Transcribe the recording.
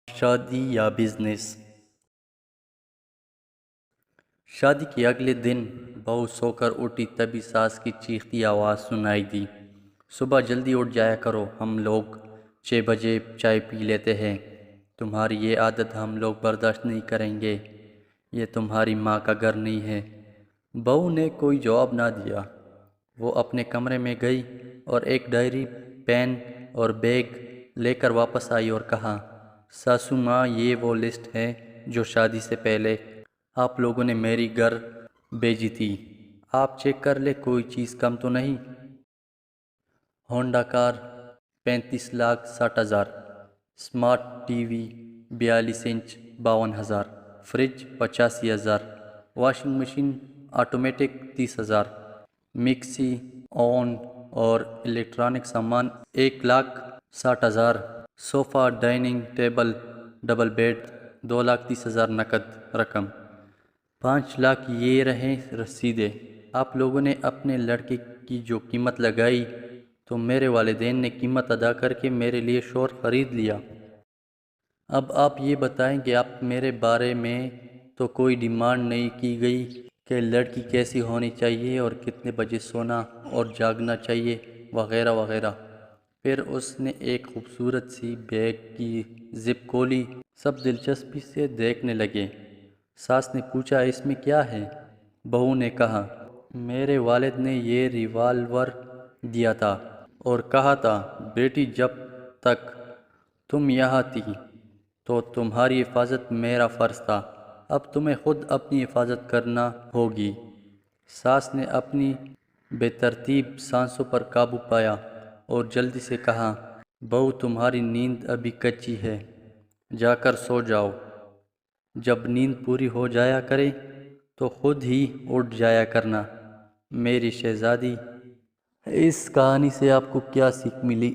شادی یا بزنس۔ شادی کے اگلے دن بہو سو کر اٹھی تبھی ساس کی چیختی آواز سنائی دی، صبح جلدی اٹھ جایا کرو، ہم لوگ 6 بجے چائے پی لیتے ہیں، تمہاری یہ عادت ہم لوگ برداشت نہیں کریں گے، یہ تمہاری ماں کا گھر نہیں ہے۔ بہو نے کوئی جواب نہ دیا، وہ اپنے کمرے میں گئی اور ایک ڈائری، پین اور بیگ لے کر واپس آئی اور کہا، ساسو ماں، یہ وہ لسٹ ہے جو شادی سے پہلے آپ لوگوں نے میری گھر بھیجی تھی، آپ چیک کر لیں کوئی چیز کم تو نہیں۔ ہونڈا کار 35,60,000، smart T V 42 inch 52,000، fridge 85,000، washing machine automatic 30,000، mixie, oven اور الیکٹرانک سامان 1,60,000، صوفہ، ڈائننگ ٹیبل، ڈبل بیڈ 2,30,000 نقد رقم، 5,00,000 یہ رہیں رسیدیں۔ آپ لوگوں نے اپنے لڑکے کی جو قیمت لگائی تو میرے والدین نے قیمت ادا کر کے میرے لیے شور خرید لیا۔ اب آپ یہ بتائیں کہ آپ میرے بارے میں تو کوئی ڈیمانڈ نہیں کی گئی کہ لڑکی کیسی ہونی چاہیے اور کتنے بجے سونا اور جاگنا چاہیے وغیرہ وغیرہ۔ پھر اس نے ایک خوبصورت سی بیگ کی زپ کھولی، سب دلچسپی سے دیکھنے لگے۔ ساس نے پوچھا، اس میں کیا ہے؟ بہو نے کہا، میرے والد نے یہ ریوالور دیا تھا اور کہا تھا بیٹی جب تک تم یہاں تھی تو تمہاری حفاظت میرا فرض تھا، اب تمہیں خود اپنی حفاظت کرنا ہوگی۔ ساس نے اپنی بے ترتیب سانسوں پر قابو پایا اور جلدی سے کہا، بہو تمہاری نیند ابھی کچی ہے، جا کر سو جاؤ، جب نیند پوری ہو جایا کرے تو خود ہی اٹھ جایا کرنا، میری شہزادی۔ اس کہانی سے آپ کو کیا سیکھ ملی؟